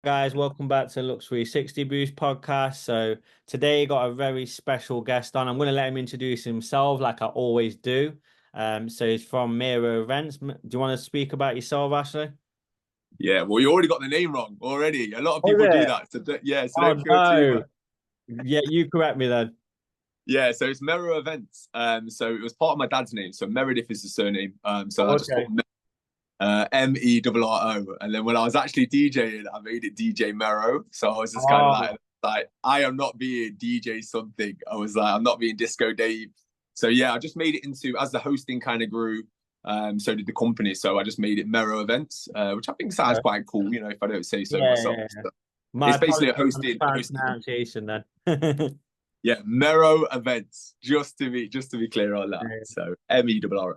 Guys, welcome back to Lux 360 Boost podcast. So today got a very special guest on. I'm going to let him introduce himself like I always do. So he's from Merro Events. Do you want to speak about yourself, Ashley? Yeah, well, you already got the name wrong already. A lot of Oh, people do yeah. that. So Oh don't feel too no. bad. Yeah, you correct me then. Yeah, so it's Merro Events. So it was part of my dad's name. So Meredith is the surname. So I just put Okay. Merro, and then when I was actually DJing, I made it DJ Merro. So I was just kind of Oh, like I am not being DJ something. I was like, I'm not being Disco Dave. So yeah, I just made it into as the hosting kind of grew. So did the company. So I just made it Merro Events, which I think sounds quite cool. If I don't say so yeah, myself. yeah, yeah. So My it's basically a apologies on the hosting company. pronunciation then. Yeah, Merro Events. Just to be clear on that. So Merro.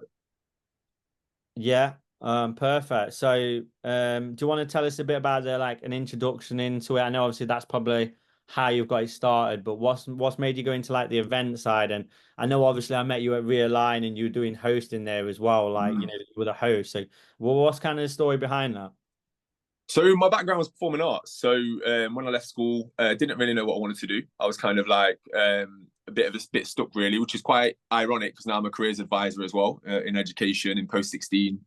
Yeah, perfect. So, do you want to tell us a bit about an introduction into it? I know obviously that's probably how you've got it started, but what's made you go into like the event side? And I know obviously I met you at Realign and you were doing hosting there as well, like you were the host. So, what's kind of the story behind that? So my background was performing arts. So when I left school, didn't really know what I wanted to do. I was kind of like a bit stuck really, which is quite ironic because now I'm a careers advisor as well in education in post 16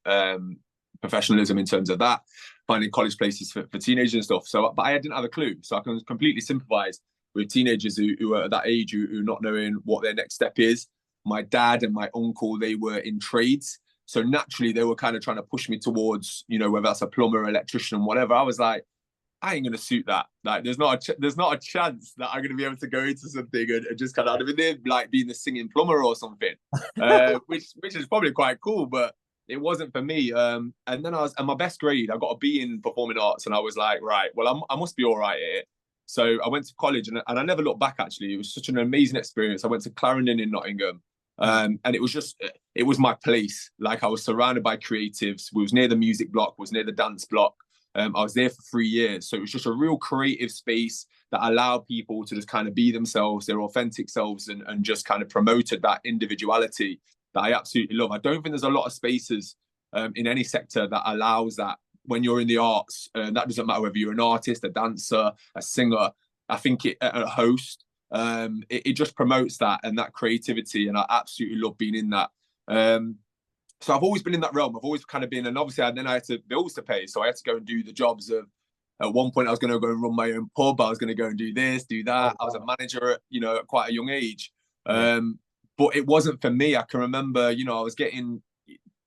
professionalism in terms of that, finding college places for teenagers and stuff. So, but I didn't have a clue, so I can completely sympathise with teenagers who are at that age who are not knowing what their next step is. My dad and my uncle, they were in trades. So naturally, they were kind of trying to push me towards, whether that's a plumber, electrician, whatever. I was like, I ain't gonna suit that. Like, there's not a chance that I'm gonna be able to go into something and just kind of have been there, like being the singing plumber or something, which is probably quite cool, but it wasn't for me. And then and my best grade, I got a B in performing arts, and I was like, right, well, I must be all right here. So I went to college, and I never looked back. Actually, it was such an amazing experience. I went to Clarendon in Nottingham. And it was my place. Like I was surrounded by creatives. We was near the music block, was near the dance block. I was there for 3 years. So it was just a real creative space that allowed people to just kind of be themselves, their authentic selves, and just kind of promoted that individuality that I absolutely love. I don't think there's a lot of spaces in any sector that allows that when you're in the arts. That doesn't matter whether you're an artist, a dancer, a singer. I think a host, it just promotes that and that creativity. And I absolutely love being in that. So I've always been in that realm. I've always kind of been, and obviously then I had to bills to pay, so I had to go and do the jobs of. At one point, I was going to go and run my own pub. I was going to go and do this, do Oh, that. I was a wow. manager at quite a young age, Yeah. but it wasn't for me. I can remember, I was getting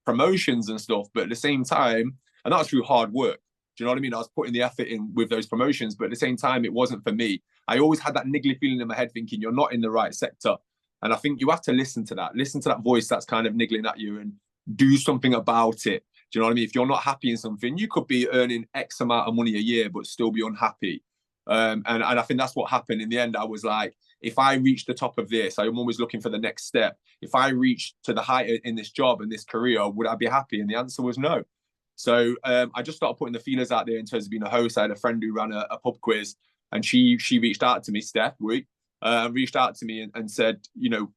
promotions and stuff, but at the same time, and that was through hard work. Do you know what I mean? I was putting the effort in with those promotions, but at the same time, it wasn't for me. I always had that niggly feeling in my head, thinking you're not in the right sector. And I think you have to listen to that voice that's kind of niggling at you, and do something about it. Do you know what I mean? If you're not happy in something, you could be earning X amount of money a year, but still be unhappy. And I think that's what happened. In the end, I was like, if I reach the top of this, I'm always looking for the next step. If I reach to the height in this job and this career, would I be happy? And the answer was no. So I just started putting the feelers out there in terms of being a host. I had a friend who ran a pub quiz, and she reached out to me, Steph, reached out to me and said,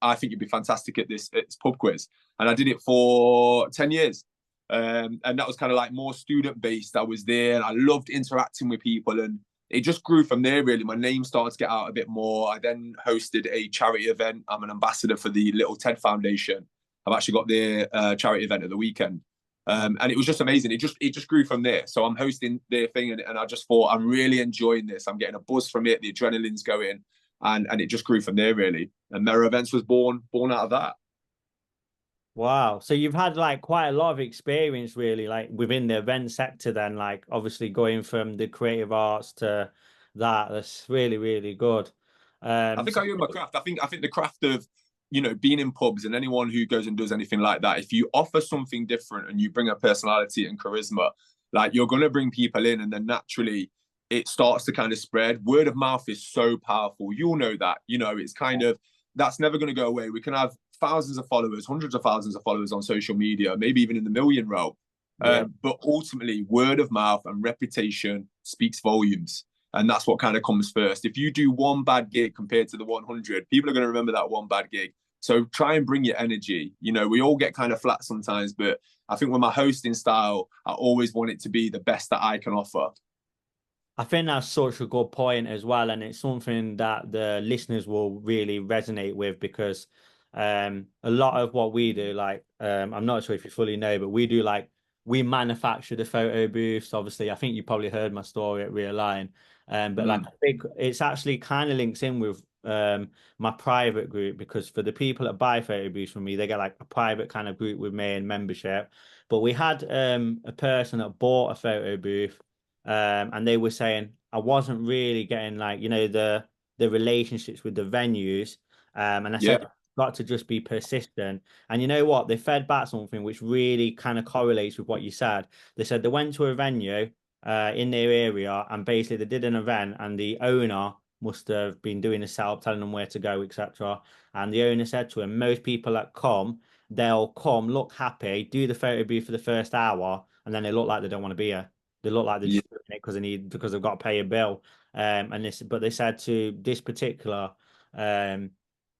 I think you'd be fantastic at this pub quiz. And I did it for 10 years. And that was kind of like more student based. I was there and I loved interacting with people, and it just grew from there really. My name started to get out a bit more. I then hosted a charity event. I'm an ambassador for the Little Ted Foundation. I've actually got their charity event at the weekend. And it was just amazing. It just grew from there. So I'm hosting their thing, and I just thought I'm really enjoying this. I'm getting a buzz from it. The adrenaline's going, and it just grew from there really. And Merro Events was born out of that. Wow. So you've had like quite a lot of experience really like within the event sector then, like obviously going from the creative arts to that. That's really, really good. I think So I own my craft. I think the craft of being in pubs, and anyone who goes and does anything like that, if you offer something different and you bring a personality and charisma, like you're gonna bring people in, and then naturally it starts to kind of spread. Word of mouth is so powerful. You'll know that. It's kind of that's never gonna go away. We can have thousands of followers, hundreds of thousands of followers on social media, maybe even in the million realm. yeah. But ultimately, word of mouth and reputation speaks volumes. And that's what kind of comes first. If you do one bad gig compared to the 100, people are going to remember that one bad gig. So try and bring your energy. We all get kind of flat sometimes, but I think with my hosting style, I always want it to be the best that I can offer. I think that's such a good point as well, and it's something that the listeners will really resonate with because a lot of what we do, like I'm not sure if you fully know, but we do like we manufacture the photo booths. Obviously, I think you probably heard my story at Real Line, but like Mm, a big, it's actually kind of links in with my private group because for the people that buy photo booths from me, they get like a private kind of group with me and membership. But we had a person that bought a photo booth and they were saying I wasn't really getting like the relationships with the venues, and I yeah, said got to just be persistent. And you know what? They fed back something which really kind of correlates with what you said. They said they went to a venue in their area and basically they did an event and the owner must have been doing a setup, telling them where to go, etc. And the owner said to him, most people that come, they'll come, look happy, do the photo booth for the first hour, and then they look like they don't want to be here. They look like they're yeah. just doing it because they've got to pay a bill. But they said to this particular um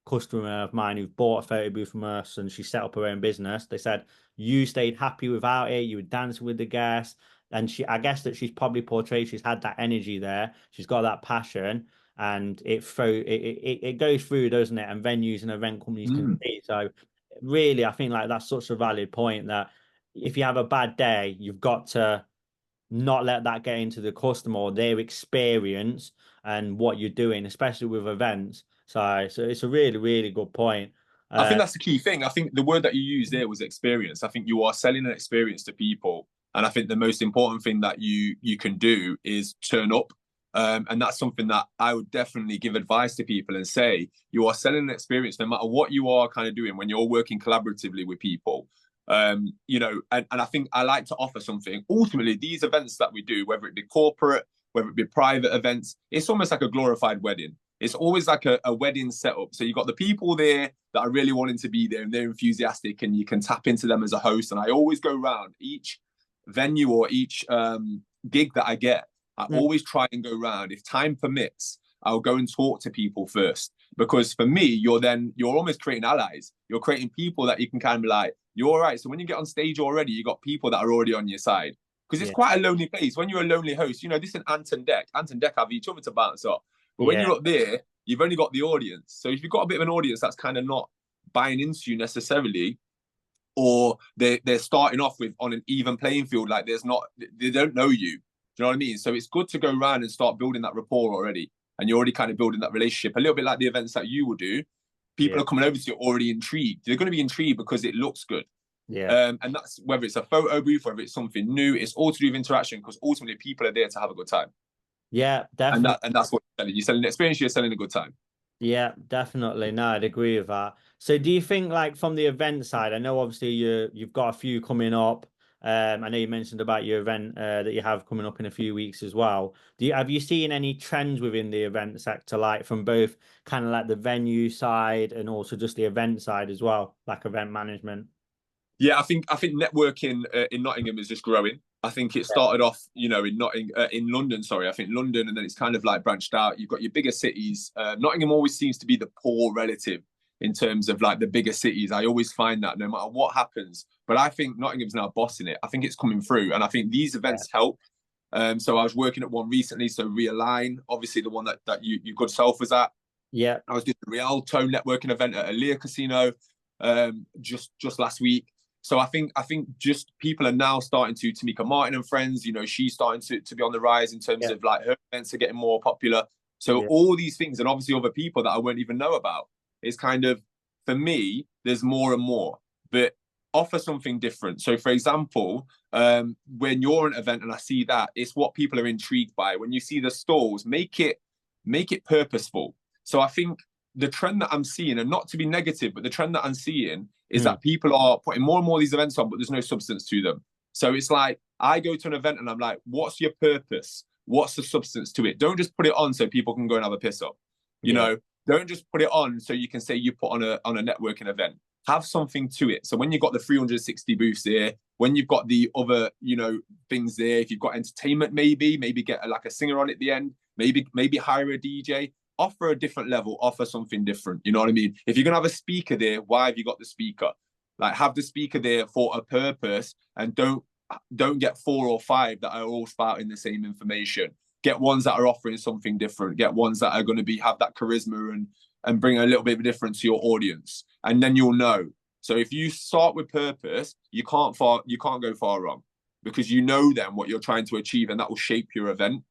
customer of mine who bought a photo booth from us and she set up her own business, they said you stayed happy without it, you were dancing with the guests. And I guess that she's probably portrayed, she's had that energy there, she's got that passion, and it goes through, doesn't it? And venues and event companies can Mm. see. So really, I think like that's such a valid point that if you have a bad day, you've got to not let that get into the customer or their experience and what you're doing, especially with events. So it's a really, really good point. I think Uh, that's the key thing. I think the word that you used there was experience. I think you are selling an experience to people, and I think the most important thing that you can do is turn up. And that's something that I would definitely give advice to people and say you are selling an experience no matter what you are kind of doing when you're working collaboratively with people. And I think I like to offer something. Ultimately, these events that we do, whether it be corporate, whether it be private events, it's almost like a glorified wedding. It's always like a wedding setup. So you got the people there that are really wanting to be there and they're enthusiastic and you can tap into them as a host. And I always go around each venue or each gig that I get. I mm, always try and go around. If time permits, I'll go and talk to people first. Because for me, you're almost creating allies. You're creating people that you can kind of be like, you're all right. So when you get on stage already, you got people that are already on your side. Because it's yeah, quite a lonely place. When you're a lonely host, this is Ant and Deck. Ant and Deck have each other to bounce off. But when yeah, you're up there, you've only got the audience. So if you've got a bit of an audience that's kind of not buying into you necessarily, or they're starting off with on an even playing field, like they don't know you. Do you know what I mean? So it's good to go around and start building that rapport already. And you're already kind of building that relationship. A little bit like the events that you will do. People yeah, are coming over to you already intrigued. They're going to be intrigued because it looks good. yeah, And that's whether it's a photo booth, whether it's something new, it's all to do with interaction because ultimately people are there to have a good time. yeah, And definitely. that's what you're selling. You're selling an experience, you're selling a good time. Yeah, definitely. No, I'd agree with that. So do you think like from the event side, I know obviously you've got a few coming up. I know you mentioned about your event that you have coming up in a few weeks as well. Have you seen any trends within the event sector, like from both kind of like the venue side and also just the event side as well, like event management? Yeah, I think networking in Nottingham is just growing. I think it started off, in London. Sorry, I think London, and then it's kind of like branched out. You've got your bigger cities. Nottingham always seems to be the poor relative in terms of like the bigger cities. I always find that no matter what happens, but I think Nottingham's now bossing it. I think it's coming through, and I think these Yeah, events help. So I was working at one recently. So Realign, obviously the one that you good self was at. yeah, I was doing a Rialto networking event at a Lear Casino just last week. So I think just people are now starting to Tamika Martin and friends. She's starting to be on the rise in terms yeah, of like her events are getting more popular. So yeah, all these things and obviously other people that I won't even know about. It's kind of for me, there's more and more, but offer something different. So for example, when you're at an event and I see that, it's what people are intrigued by. When you see the stalls, make it purposeful. So I think the trend that I'm seeing, and not to be negative, but the trend that I'm seeing is mm, that people are putting more and more of these events on, but there's no substance to them. So it's like I go to an event and I'm like, what's your purpose? What's the substance to it? Don't just put it on so people can go and have a piss up. You yeah, know, don't just put it on so you can say you put on a networking event. Have something to it. So when you've got the 360 booths there, when you've got the other, things there, if you've got entertainment, maybe get like a singer on at the end, maybe hire a DJ, offer a different level, offer something different. You know what I mean? If you're gonna have a speaker there, why have you got the speaker? Like have the speaker there for a purpose, and don't get four or five that are all spouting the same information. get ones that are offering something different, get ones that are going to be have that charisma and bring a little bit of a difference to your audience, and then you'll know. So if you start with purpose, you can't go far wrong, because you know then what you're trying to achieve, and that will shape your event.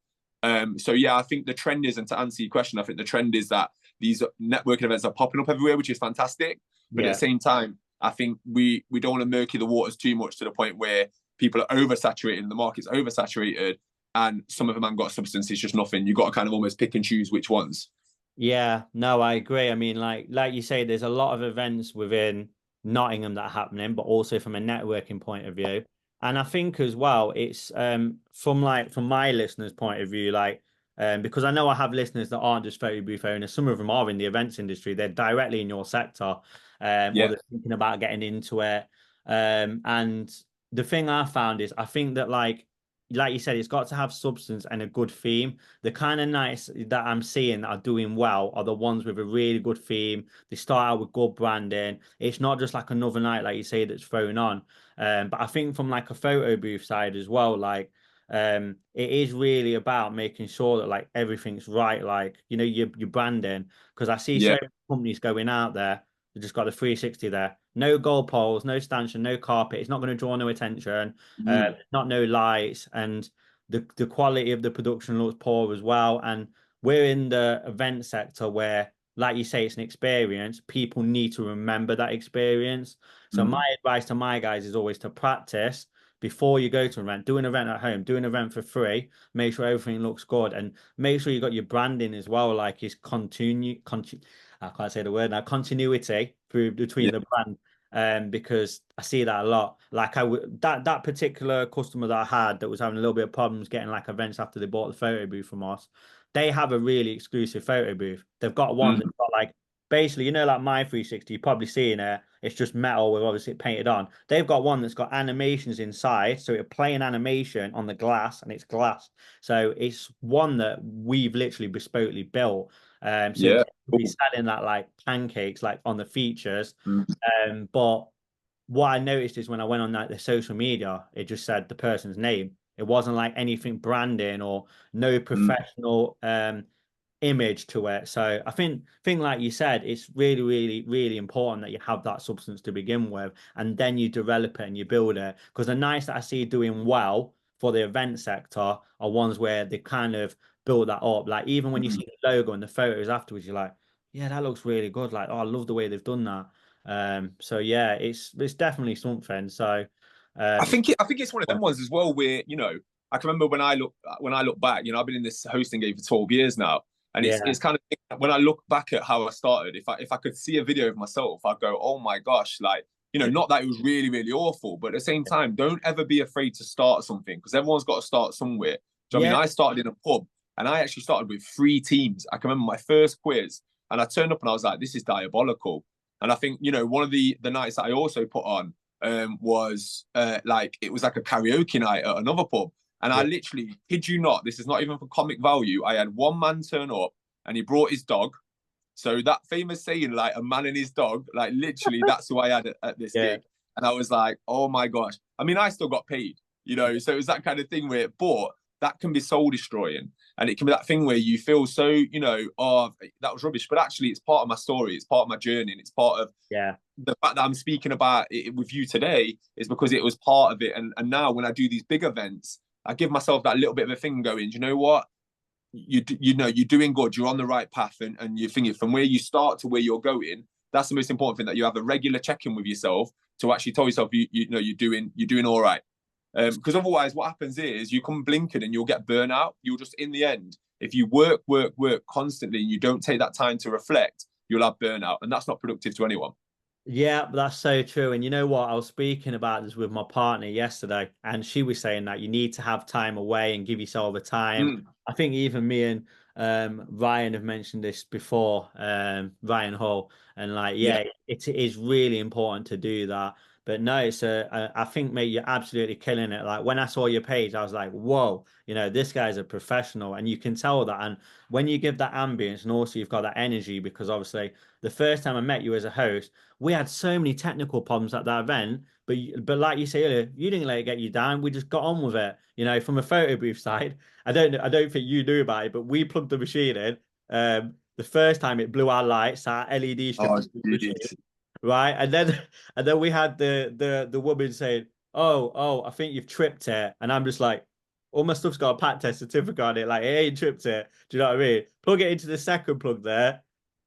So yeah, I think the trend is, and to answer your question, I think the trend is that these networking events are popping up everywhere, which is fantastic. But at Yeah. the same time, I think we don't want to murky the waters too much to the point where people are oversaturated and the market's oversaturated, and some of them haven't got substance. It's just nothing. You've got to kind of almost pick and choose which ones. Yeah, no, I agree. I mean, like you say, there's a lot of events within Nottingham that are happening, but also from a networking point of view. And I think as well, it's from my listeners' point of view, because I know I have listeners that aren't just photo booth owners. Some of them are in the events industry. They're directly in your sector, or Yeah. they're thinking about getting into it. And the thing I found is I think that like you said, it's got to have substance and a good theme. The kind of nights that I'm seeing that are doing well are the ones with a really good theme. They start out with good branding. It's not just like another night, like you say, that's thrown on. But I think from like a photo booth side as well, it is really about making sure that like everything's right, like your branding. Because I see so Yeah. many companies going out there, they just got a 360 there. No gold poles, no stanchion, no carpet. It's not going to draw no attention. Mm. Not no lights, and the quality of the production looks poor as well. And we're in the event sector where, like you say, it's an experience. People need to remember that experience. So my Mm. advice to my guys is always to practice before you go to an event. Do an event at home. Do an event for free. Make sure everything looks good, and make sure you got your branding as well. Like is I can't say the word now. Continuity through between Yeah. the brand, because I see that a lot. Like that particular customer that I had that was having a little bit of problems getting like events after they bought the photo booth from us. They have a really exclusive photo booth. They've got one that's Mm. got like basically, like my 360, you've probably seen it. It's just metal with obviously painted on. They've got one that's got animations inside, so it'll play an animation on the glass, and it's glass. So it's one that we've literally bespokely built. So Yeah. it could be Cool. selling that like pancakes, like on the features. Mm. But what I noticed is when I went on like the social media, it just said the person's name. It wasn't like anything branding or no Mm. professional image to it. So I think like you said, it's really, really, really important that you have that substance to begin with, and then you develop it and you build it. Because the nights that I see doing well for the event sector are ones where they kind of build that up. Like even when you Mm. see the logo and the photos afterwards, you're like, yeah, that looks really good. Like, oh, I love the way they've done that. So yeah, it's definitely something. So it's I think it's one of them ones as well where, I can remember when I look back, I've been in this hosting game for 12 years now. And yeah, it's kind of when I look back at how I started, if I could see a video of myself, I'd go, oh my gosh, like, not that it was really, really awful, but at the same time, don't ever be afraid to start something, because everyone's got to start somewhere. Do you know what I yeah, mean? I started in a pub, and I actually started with 3 teams. I can remember my first quiz, and I turned up and I was like, this is diabolical. And I think, one of the nights that I also put on was like it was like a karaoke night at another pub. And I yeah, literally, kid you not, this is not even for comic value. I had one man turn up and he brought his dog. So that famous saying, like a man and his dog, like literally, that's who I had at this yeah, gig. And I was like, oh my gosh. I mean, I still got paid, so it was that kind of thing where, but that can be soul destroying. And it can be that thing where you feel so, oh, that was rubbish. But actually, it's part of my story. It's part of my journey. And it's part of yeah. the fact that I'm speaking about it with you today is because it was part of it. And now when I do these big events, I give myself that little bit of a thing going, do you know what? You're doing good, you're on the right path, and you're thinking from where you start to where you're going. That's the most important thing, that you have a regular check-in with yourself to actually tell yourself you're doing all right. Because otherwise what happens is you come blinking and you'll get burnout. You'll just, in the end, if you work constantly and you don't take that time to reflect, you'll have burnout, and that's not productive to anyone. Yeah, that's so true. And you know what? I was speaking about this with my partner yesterday, and she was saying that you need to have time away and give yourself a time. Mm. I think even me and Ryan have mentioned this before, Ryan Hall, and like, Yeah. yeah, it is really important to do that. But no, it's I think, mate, you're absolutely killing it. Like when I saw your page, I was like, whoa, this guy's a professional, and you can tell that. And when you give that ambience, and also you've got that energy, because obviously the first time I met you as a host, we had so many technical problems at that event. But like you say earlier, you didn't let it get you down. We just got on with it. From a photo booth side, I don't think you knew about it, but we plugged the machine in. The first time it blew our lights, our LED strip Oh, was the machine, jeez. right? And then we had the woman saying, "Oh, I think you've tripped it," and I'm just like, all my stuff's got a pat test certificate on it, like it ain't tripped it. Do you know what I mean? Plug it into the second plug there,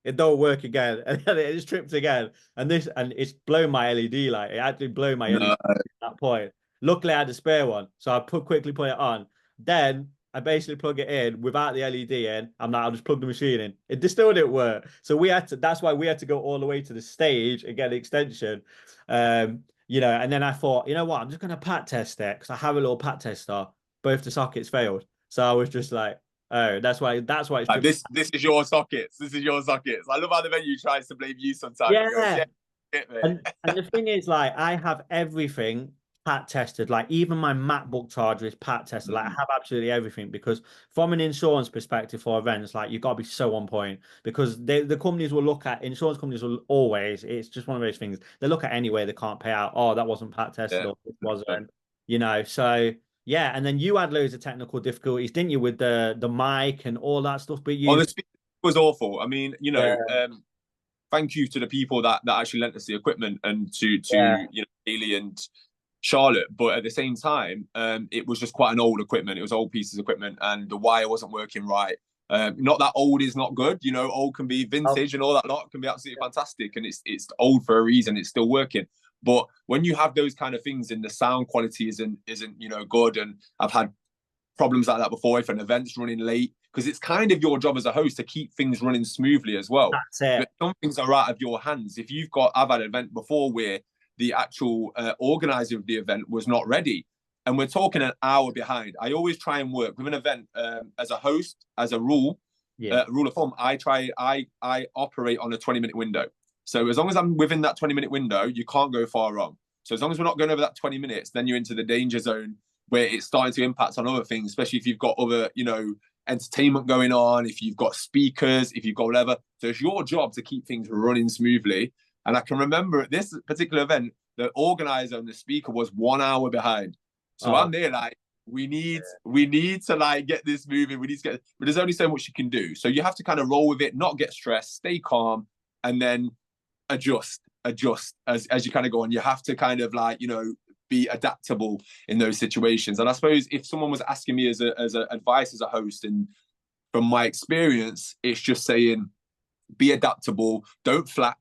it don't work again, and then it just tripped again, and it's blown my LED, like it actually blew my LED No. at that point. Luckily, I had a spare one, so I quickly put it on. Then I basically plug it in without the LED in. I'm like, I'll just plug the machine in. It just still didn't work. So that's why we had to go all the way to the stage and get an extension. And then I thought, you know what, I'm just gonna pat test it because I have a little pat tester. Both the sockets failed. So I was just like, oh, that's why it's tripped. This is your sockets. This is your sockets. I love how the venue tries to blame you sometimes. He goes, Yeah. yeah, shit, mate. And the thing is, like, I have everything pat tested. Like, even my MacBook charger is pat tested. Like, I Mm, have absolutely everything because, from an insurance perspective for events, like, you've got to be so on point because the companies will look at insurance companies will always. It's just one of those things. They look at anyway. They can't pay out. Oh, that wasn't pat tested yeah. or it wasn't. So yeah. And then you had loads of technical difficulties, didn't you, with the mic and all that stuff? But On you, the speed was awful. I mean, yeah, thank you to the people that actually lent us the equipment and to yeah, Haley and Charlotte. But at the same time, it was just quite an old equipment. It was old pieces of equipment, and the wire wasn't working right. Not that old is not good. Old can be oh, vintage and all that lot can be absolutely fantastic, and it's old for a reason. It's still working. But when you have those kind of things and the sound quality isn't good, and I've had problems like that before if an event's running late, because it's kind of your job as a host to keep things running smoothly as well. that's it. But some things are out of your hands. I've had an event before where the actual organizer of the event was not ready, and we're talking an hour behind. I always try and work with an event as a host, as a Yeah. rule of thumb. I operate on a 20-minute window. So as long as I'm within that 20-minute window, you can't go far wrong. So as long as we're not going over that 20 minutes, then you're into the danger zone where it's starting to impact on other things, especially if you've got other, entertainment going on, if you've got speakers, if you've got whatever. So it's your job to keep things running smoothly. And I can remember at this particular event, the organizer and the speaker was 1 hour behind. So Oh, I'm there like, we need to like get this moving. We need to get, but there's only so much you can do. So you have to kind of roll with it, not get stressed, stay calm, and then adjust as you kind of go on. You have to kind of like, be adaptable in those situations. And I suppose if someone was asking me as a advice as a host, and from my experience, it's just saying be adaptable, don't flap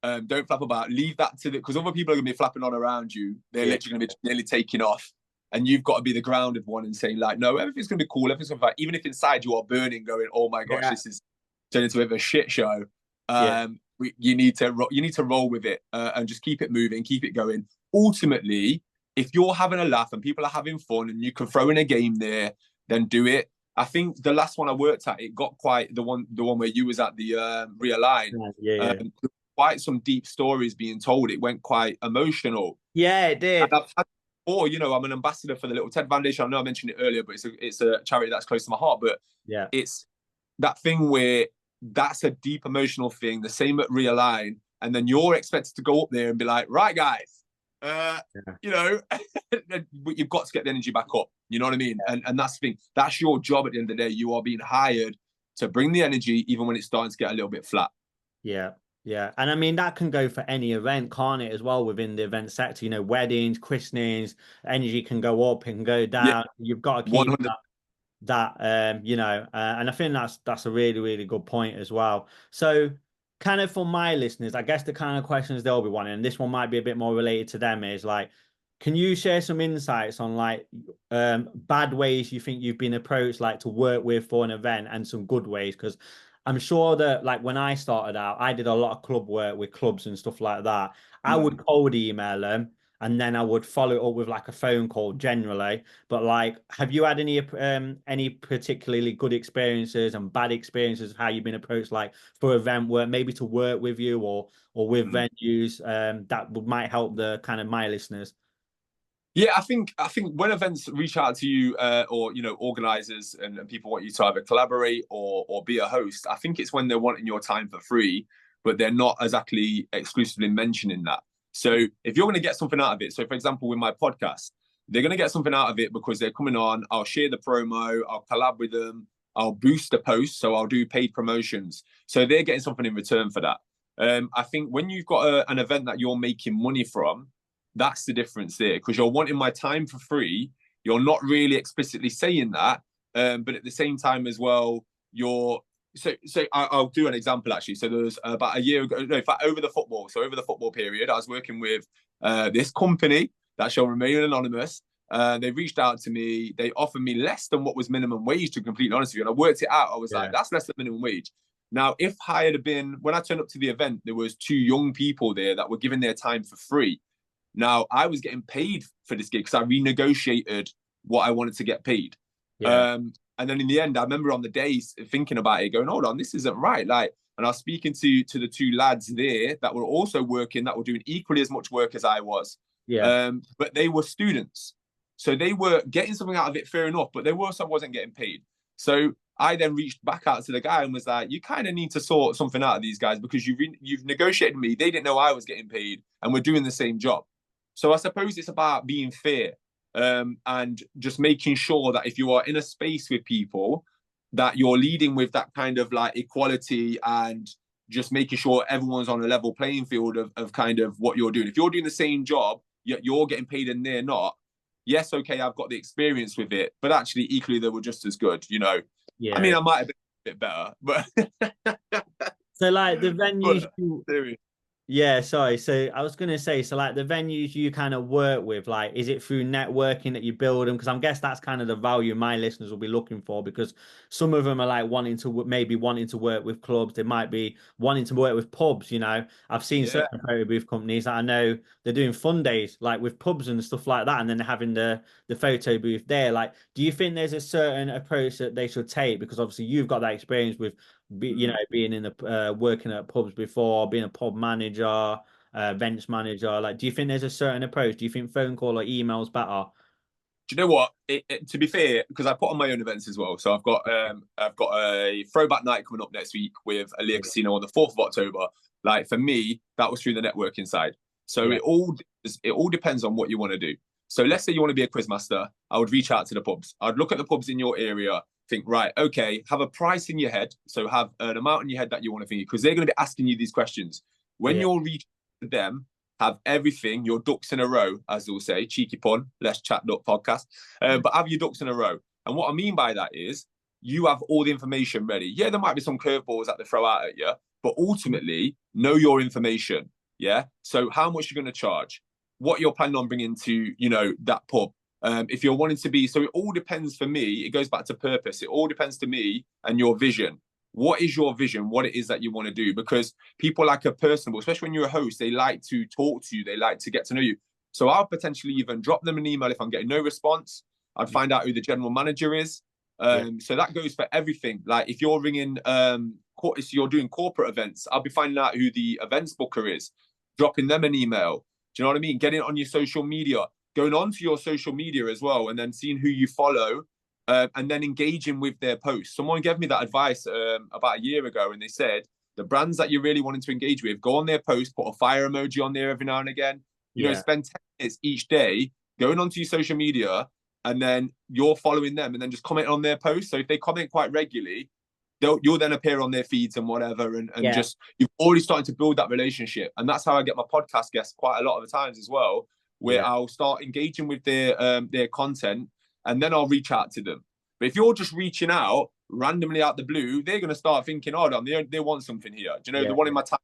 about, leave that to the, because other people are going to be flapping on around you. They're yeah, literally going to be nearly taking off, and you've got to be the grounded one and saying like, no, everything's going to be cool, everything's going to be fine, even if inside you are burning, going, oh my gosh, yeah, this is turning into a bit of a shit show. yeah, You need to roll with it, and just keep it moving, keep it going. Ultimately, if you're having a laugh and people are having fun and you can throw in a game there, then do it. I think the last one I worked at, it got quite the one where you was at the realign. yeah, yeah. Quite some deep stories being told. It went quite emotional. Yeah, it And did. I've had before, I'm an ambassador for the Little Ted Foundation. I know I mentioned it earlier, but it's a charity that's close to my heart. But Yeah, it's that thing where that's a deep emotional thing. The same at realign, and then you're expected to go up there and be like, right, guys, yeah, you know, you've got to get the energy back up. You know what I mean? And that's the thing. That's your job at the end of the day. You are being hired to bring the energy, even when it's starting to get a little bit flat. yeah, yeah. And I mean, that can go for any event, can't it, as well, within the event sector? Weddings, christenings, energy can go up, it can go Yeah, down. You've got to keep 100. and I think that's a really, really good point as well. So kind of for my listeners, I guess the kind of questions they'll be wanting, and this one might be a bit more related to them, is like, can you share some insights on like bad ways you think you've been approached, like to work with for an event, and some good ways? Because I'm sure that like when I started out, I did a lot of club work with clubs and stuff like that. I would Mm. cold email them. and then I would follow it up with like a phone call generally. But like, have you had any particularly good experiences and bad experiences of how you've been approached, like for event work, maybe to work with you or with venues that might help the kind of my listeners? Yeah, I think when events reach out to you, or organizers and people want you to either collaborate or be a host, I think it's when they're wanting your time for free, but they're not exactly exclusively mentioning that. So if you're going to get something out of it, so for example, with my podcast, they're going to get something out of it because they're coming on. I'll share the promo, I'll collab with them, I'll boost the post, so I'll do paid promotions. So they're getting something in return for that. I think when you've got an event that you're making money from, that's the difference there, because you're wanting my time for free. You're not really explicitly saying that, but at the same time as well, you're I'll do an example actually. So there was about a year ago, no, in fact, over the football period, I was working with this company that shall remain anonymous. They reached out to me. They offered me less than what was minimum wage, to be completely honest with you. And I worked it out. I was like, that's less than minimum wage. Now, if I had been, when I turned up to the event, there was two young people there that were giving their time for free. Now, I was getting paid for this gig because I renegotiated what I wanted to get paid. Yeah. And then in the end, I remember on the days thinking about it, going, hold on, this isn't right. Like, and I was speaking to the two lads there that were also working, that were doing equally as much work as I was. Yeah. But they were students. So they were getting something out of it, fair enough, but they also wasn't getting paid. So I then reached back out to the guy and was like, you kind of need to sort something out of these guys, because you've negotiated me. They didn't know I was getting paid and we're doing the same job. So I suppose it's about being fair, and just making sure that if you are in a space with people, that you're leading with that kind of like equality, and just making sure everyone's on a level playing field of kind of what you're doing. If you're doing the same job, yet you're getting paid and they're not, yes, okay, I've got the experience with it, but actually equally they were just as good, you know. I Yeah. mean, I might have been a bit better, but So like the venues but you, seriously. yeah, sorry. So I was gonna say, so like the venues you kind of work with, like, is it through networking that you build them? Because I guess that's kind of the value my listeners will be looking for. Because some of them are like maybe wanting to work with clubs. They might be wanting to work with pubs. You know, I've seen Yeah. certain photo booth companies that I know they're doing fun days, like with pubs and stuff like that, and then they're having the photo booth there. Like, do you think there's a certain approach that they should take? Because obviously you've got that experience with being in the working at pubs before, being a pub manager, events manager. Like, do you think there's a certain approach? Do you think phone call or emails better? Do you know what? To be fair, because I put on my own events as well. So I've got a throwback night coming up next week with Alea Yeah, Casino on the 4th of October. Like for me, that was through the networking side. So yeah, it all depends on what you want to do. So let's say you want to be a quizmaster. I would reach out to the pubs. I'd look at the pubs in your area, think, right, okay, have a price in your head. So have an amount in your head that you want to think, because they're going to be asking you these questions. When yeah, you're reaching to them, have everything, your ducks in a row, as they'll say, cheeky pun, let's chat duck podcast, but have your ducks in a row. And what I mean by that is you have all the information ready. Yeah, there might be some curveballs that they throw out at you, but ultimately know your information. Yeah. So how much you're going to charge, what you're planning on bringing to, that pub. If you're wanting to be, so it all depends for me. It goes back to purpose. It all depends to me and your vision. What is your vision? What it is that you want to do? Because people like a personable, especially when you're a host, they like to talk to you. They like to get to know you. So I'll potentially even drop them an email if I'm getting no response. I'd find out who the general manager is. yeah, So that goes for everything. Like if you're ringing, if you're doing corporate events, I'll be finding out who the events booker is, dropping them an email. Do you know what I mean? Getting it on your social media, going on to your social media as well, and then seeing who you follow, and then engaging with their posts. Someone gave me that advice about a year ago, and they said the brands that you're really wanting to engage with, go on their post, put a fire emoji on there every now and again. yeah, Spend 10 minutes each day going onto your social media, and then you're following them, and then just comment on their posts. So if they comment quite regularly, you'll then appear on their feeds and whatever, and yeah, just you've already started to build that relationship. And that's how I get my podcast guests quite a lot of the times as well, where yeah, I'll start engaging with their content, and then I'll reach out to them. But if you're just reaching out randomly out the blue, they're going to start thinking, hold on, they want something here. Do you know, yeah, they want in my time.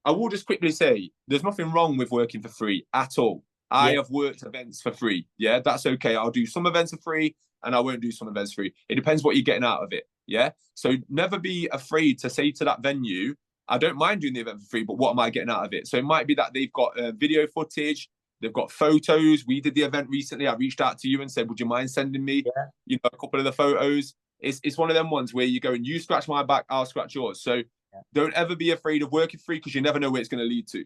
I will just quickly say there's nothing wrong with working for free at all. I yeah, have worked events for free. Yeah, that's okay. I'll do some events for free and I won't do some events free. It depends what you're getting out of it. Yeah. So never be afraid to say to that venue, I don't mind doing the event for free, but what am I getting out of it? So it might be that they've got video footage. They've got photos. We did the event recently. I reached out to you and said, would you mind sending me, Yeah. a couple of the photos? It's one of them ones where you go and you scratch my back, I'll scratch yours. So don't ever be afraid of working free, because you never know where it's going to lead to.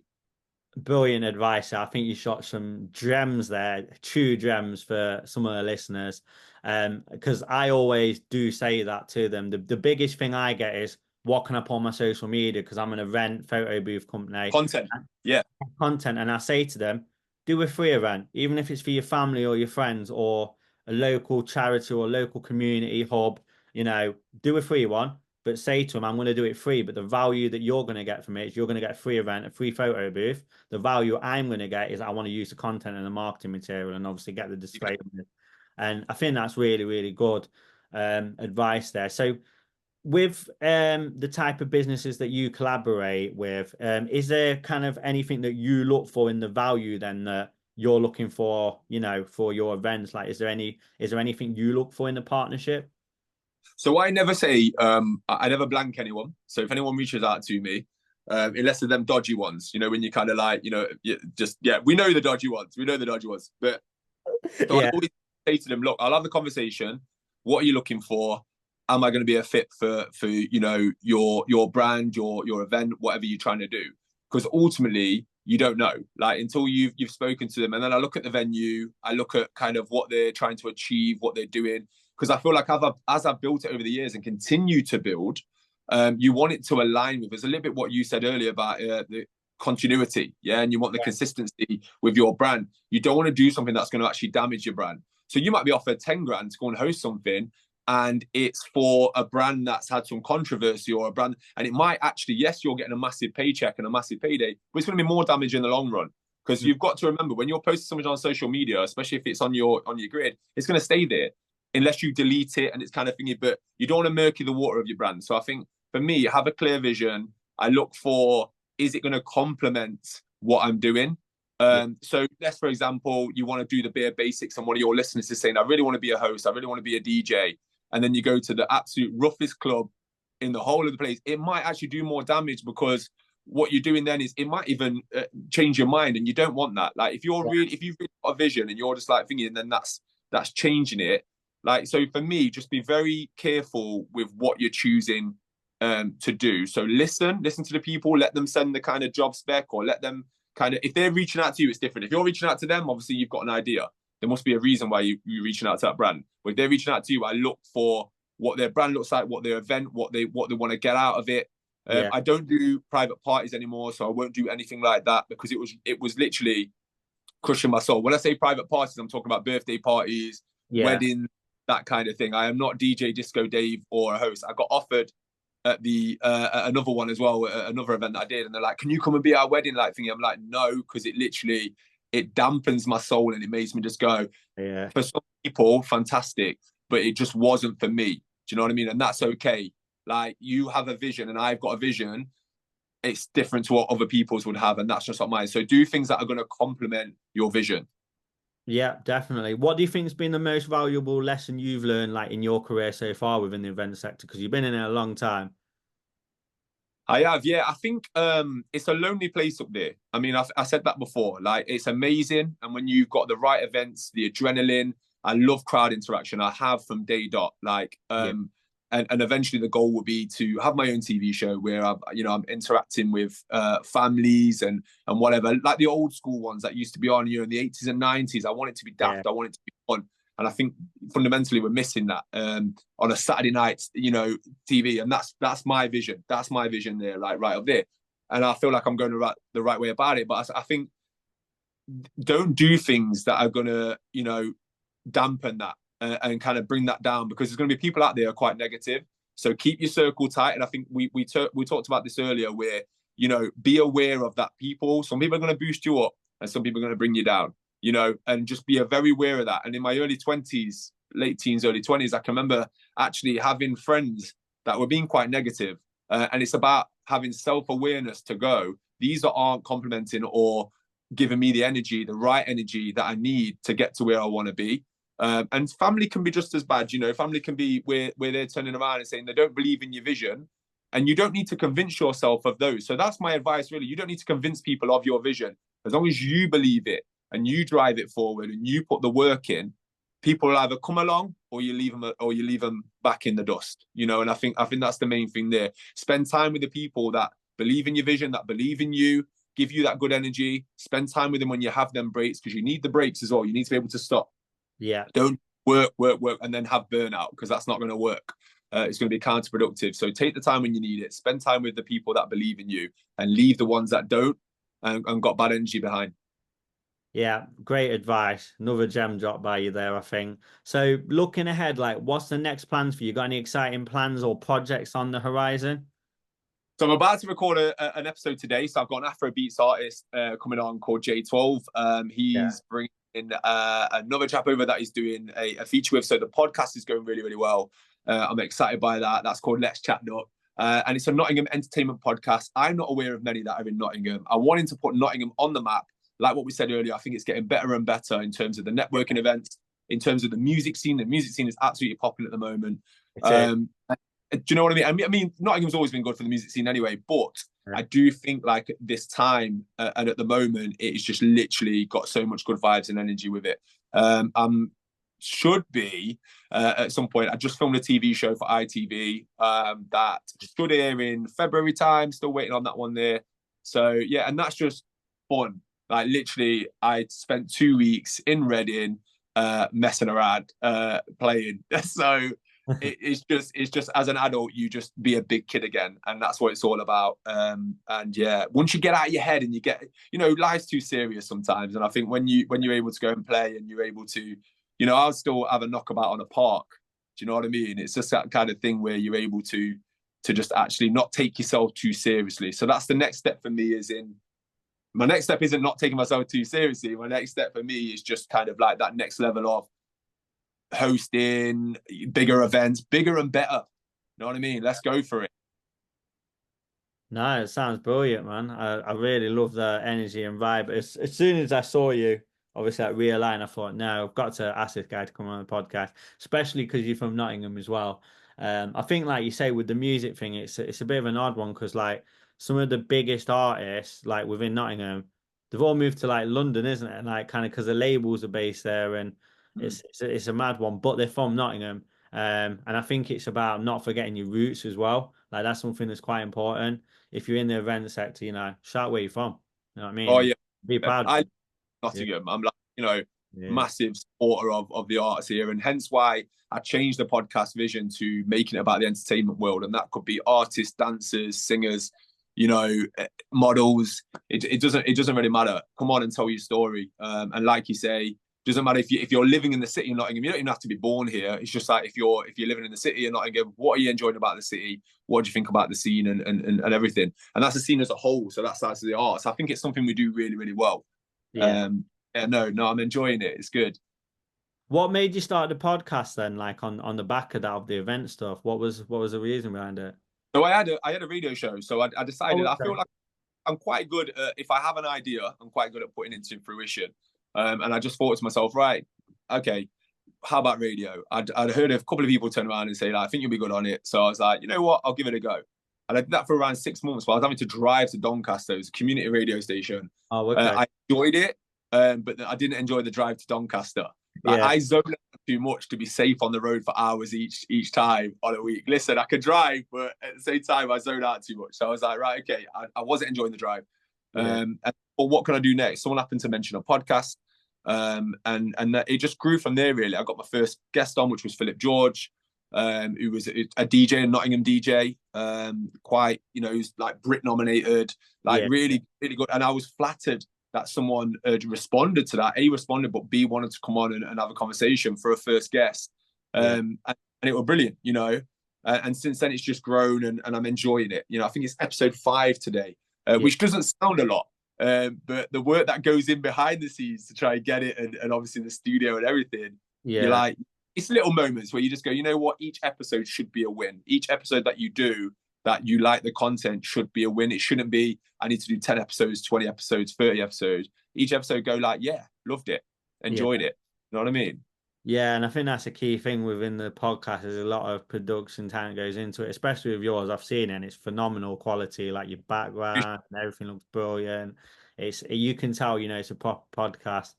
Brilliant advice. I think you shot some gems there, true gems for some of the listeners. Because I always do say that to them. The biggest thing I get is, what can I put on my social media? Because I'm an event photo booth company. Content. Yeah. Content, and I say to them, do a free event, even if it's for your family or your friends or a local charity or local community hub, do a free one, but say to them, I'm going to do it free, but the value that you're going to get from it is you're going to get a free event, a free photo booth. The value I'm going to get is I want to use the content and the marketing material and obviously get the display. And I think that's really, really good advice there. So with the type of businesses that you collaborate with, is there kind of anything that you look for in the value then that you're looking for, for your events? Like, is there anything you look for in the partnership? So I never say, I never blank anyone. So if anyone reaches out to me, unless they're them dodgy ones, when you kind of like, we know the dodgy ones. We know the dodgy ones. But so I Yeah, always say to them, look, I'll have the conversation. What are you looking for? Am I going to be a fit for your brand, your event, whatever you're trying to do? Because ultimately, you don't know, like, until you've spoken to them. And then I look at the venue, I look at kind of what they're trying to achieve, what they're doing. Because I feel like as I've built it over the years and continue to build, you want it to align with. There's a little bit what you said earlier about the continuity, yeah, and you want the consistency with your brand. You don't want to do something that's going to actually damage your brand. So you might be offered 10 grand to go and host something, and it's for a brand that's had some controversy, or a brand, and it might actually, yes, you're getting a massive paycheck and a massive payday, but it's going to be more damage in the long run. Because you've got to remember, when you're posting something on social media, especially if it's on your grid, it's going to stay there unless you delete it and it's kind of thingy. But you don't want to murky the water of your brand. So I think for me, have a clear vision. I look for, is it going to complement what I'm doing? So let's, for example, you want to do the bare basics, and one of your listeners is saying, I really want to be a host, I really want to be a DJ. And then you go to the absolute roughest club in the whole of the place. It might actually do more damage, because what you're doing then is it might even change your mind, and you don't want that. Like, if you've really got a vision and you're just like thinking, then that's changing it. Like, so for me, just be very careful with what you're choosing to do. So listen to the people, let them send the kind of job spec, or let them kind of, if they're reaching out to you, it's different. If you're reaching out to them, obviously you've got an idea. There must be a reason why you're reaching out to that brand. But if they're reaching out to you, I look for what their brand looks like, what their event, what they want to get out of it. I don't do private parties anymore, so I won't do anything like that, because it was literally crushing my soul. When I say private parties, I'm talking about birthday parties, weddings, that kind of thing. I am not DJ Disco Dave or a host. I got offered at another one as well, another event that I did, and they're like, "Can you come and be our wedding like thing?" I'm like, "No," because it dampens my soul, and it makes me just go. Yeah. For some people, fantastic, but it just wasn't for me. Do you know what I mean? And that's okay. Like, you have a vision, and I've got a vision. It's different to what other people's would have, and that's just not mine. So do things that are going to complement your vision. Yeah, definitely. What do you think has been the most valuable lesson you've learned, like, in your career so far within the event sector? Because you've been in it a long time. I have, yeah. I think it's a lonely place up there. I mean, I said that before. Like, it's amazing, and when you've got the right events, the adrenaline. I love crowd interaction. I have from day dot. Like, and eventually the goal will be to have my own TV show where I'm interacting with families and whatever, like the old school ones that used to be on, in the 80s and 90s. I want it to be daft. I want it to be fun. And I think fundamentally we're missing that on a Saturday night, TV. And that's my vision. That's my vision there, like right up there. And I feel like I'm going the right way about it. But I think don't do things that are going to, dampen that and kind of bring that down, because there's going to be people out there who are quite negative. So keep your circle tight. And I think we talked about this earlier, where, be aware of that people. Some people are going to boost you up, and some people are going to bring you down. And just be very aware of that. And in my early 20s, late teens, early 20s, I can remember actually having friends that were being quite negative. And it's about having self-awareness to go, these aren't complimenting or giving me the right energy that I need to get to where I want to be. And family can be just as bad. Family can be where they're turning around and saying they don't believe in your vision. And you don't need to convince yourself of those. So that's my advice, really. You don't need to convince people of your vision, as long as you believe it and you drive it forward and you put the work in, people will either come along or you leave them back in the dust, you know. And I think that's the main thing there. Spend time with the people that believe in your vision, that believe in you, give you that good energy. Spend time with them when you have them breaks, because you need the breaks as well. You need to be able to stop. Yeah. Don't work, and then have burnout, because that's not going to work. It's going to be counterproductive. So take the time when you need it. Spend time with the people that believe in you, and leave the ones that don't and got bad energy behind. Yeah, great advice. Another gem dropped by you there, I think. So looking ahead, like what's the next plans for you? Got any exciting plans or projects on the horizon? So I'm about to record an episode today. So I've got an Afro beats artist coming on called J12. Yeah. He's bringing in another chap over that he's doing a feature with. So the podcast is going really, really well. I'm excited by that. That's called Let's Chat Up. And it's a Nottingham entertainment podcast. I'm not aware of many that are in Nottingham. I wanted to put Nottingham on the map. Like what we said earlier, I think it's getting better and better in terms of the networking events, in terms of the music scene. The music scene is absolutely popping at the moment. Do you know what I mean? I mean, Nottingham's always been good for the music scene anyway, but Yeah. I do think like this time and at the moment, it's just literally got so much good vibes and energy with it. Should be at some point. I just filmed a TV show for ITV that should air in February time. Still waiting on that one there. So yeah, and that's just fun. Like literally, I spent 2 weeks in Reading messing around, playing. So it's just as an adult, you just be a big kid again, and that's what it's all about. And yeah, once you get out of your head and you get, you know, life's too serious sometimes. And I think when you're able to go and play and you're able to, you know, I'll still have a knockabout on a park. Do you know what I mean? It's just that kind of thing where you're able to just actually not take yourself too seriously. So that's the next step for me. My next step isn't not taking myself too seriously. My next step for me is just kind of like that next level of hosting bigger events, bigger and better. You know what I mean? Let's go for it. No, it sounds brilliant, man. I really love the energy and vibe. As soon as I saw you, obviously at Realign, I thought, no, I've got to ask this guy to come on the podcast, especially because you're from Nottingham as well. I think, like you say, with the music thing, it's a bit of an odd one because like some of the biggest artists, like within Nottingham, they've all moved to like London, isn't it? And like kind of because the labels are based there, and it's a mad one. But they're from Nottingham, and I think it's about not forgetting your roots as well. Like that's something that's quite important if you're in the event sector, you know, shout where you're from. You know what I mean? Oh And yeah, be proud of I it. Yeah, Nottingham. I'm like, you know, yeah, massive supporter of the arts here, and hence why I changed the podcast vision to making it about the entertainment world, and that could be artists, dancers, singers, you know, models. It doesn't really matter. Come on and tell your story. And like you say, doesn't matter if you're living in the city of Nottingham. You don't even have to be born here. It's just like if you're living in the city of Nottingham, what are you enjoying about the city? What do you think about the scene and everything? And that's the scene as a whole. So that's the arts. I think it's something we do really, really well. yeah. Um, yeah, no, I'm enjoying it. It's good. What made you start the podcast then? Like on the back of that of the event stuff. What was the reason behind it? So I had a radio show. So I decided Oh, I feel okay. like I'm quite good if I have an idea, I'm quite good at putting it into fruition. And I just thought to myself, right, okay, how about radio? I'd heard a couple of people turn around and say, like, I think you'll be good on it. So I was like, you know what, I'll give it a go. And I did that for around 6 months. But I was having to drive to Doncaster, it was a community radio station. Oh, okay. I enjoyed it, but I didn't enjoy the drive to Doncaster. Like Yeah, I zoned out too much to be safe on the road for hours each time on a week. Listen, I could drive, but at the same time, I zoned out too much. So I was like, right, okay, I wasn't enjoying the drive. yeah, But what can I do next? Someone happened to mention a podcast, and it just grew from there. Really, I got my first guest on, which was Philip George, who was a DJ, a Nottingham DJ, quite, you know, who's like Brit nominated, like yeah, really, really good. And I was flattered that someone responded to that. A responded, but B wanted to come on and have a conversation for a first guest. yeah, And it was brilliant, you know. And since then, it's just grown, and I'm enjoying it. You know, I think it's episode 5 today, yeah, which doesn't sound a lot, but the work that goes in behind the scenes to try and get it, and obviously the studio and everything, you're yeah, like, it's little moments where you just go, you know what, each episode should be a win. Each episode that you do, that you like the content, should be a win. It shouldn't be, I need to do 10 episodes, 20 episodes, 30 episodes. Each episode go like, yeah, loved it, yeah. enjoyed it. You know what I mean? Yeah, and I think that's a key thing within the podcast. There's a lot of production talent goes into it, especially with yours. I've seen it, and it's phenomenal quality. Like your background and everything looks brilliant. it's you can tell, you know, it's a proper podcast.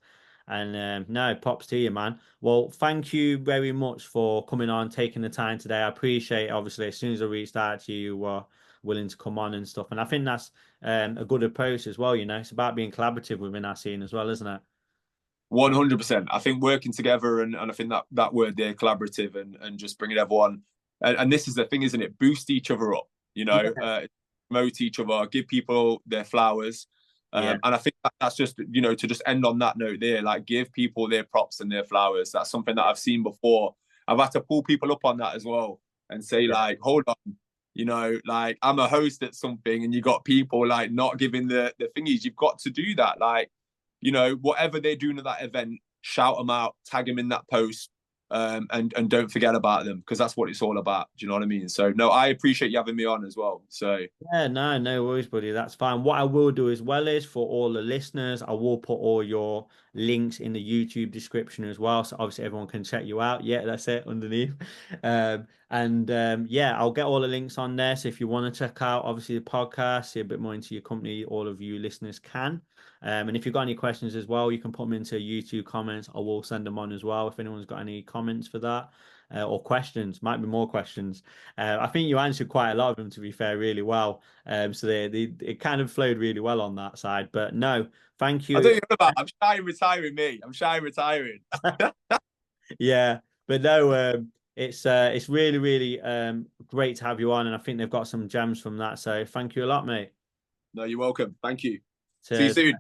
And no, props to you, man. Well, thank you very much for coming on, taking the time today. I appreciate it. Obviously, as soon as I reached out to you, you were willing to come on and stuff. And I think that's a good approach as well. You know, it's about being collaborative within our scene as well, isn't it? 100%. I think working together, and I think that word there, collaborative, and just bringing everyone, and this is the thing, isn't it? Boost each other up, you know, Yeah, promote each other, give people their flowers. yeah, And I think that's just, you know, to just end on that note there, like give people their props and their flowers. That's something that I've seen before. I've had to pull people up on that as well and say, yeah. like, hold on, you know, like I'm a host at something and you got people like not giving the thingies. You've got to do that. Like, you know, whatever they're doing at that event, shout them out, tag them in that post, and don't forget about them because that's what it's all about. Do you know what I mean? So no, I appreciate you having me on as well. So Yeah, no, no worries, buddy. That's fine. What I will do as well is for all the listeners, I will put all your links in the YouTube description as well. So obviously everyone can check you out. Yeah, that's it underneath. And yeah, I'll get all the links on there. So if you want to check out obviously the podcast, see a bit more into your company, all of you listeners can. And if you've got any questions as well, you can put them into YouTube comments. I will send them on as well if anyone's got any comments for that. Or questions, might be more questions. I think you answered quite a lot of them, to be fair, really well. So it kind of flowed really well on that side. But no, thank I you. don't know about. I'm shy and retiring, me. I'm shy and retiring. Yeah, but no, it's really, really great to have you on, and I think they've got some gems from that. So thank you a lot, mate. No, you're welcome. Thank you. See you Cheers. soon.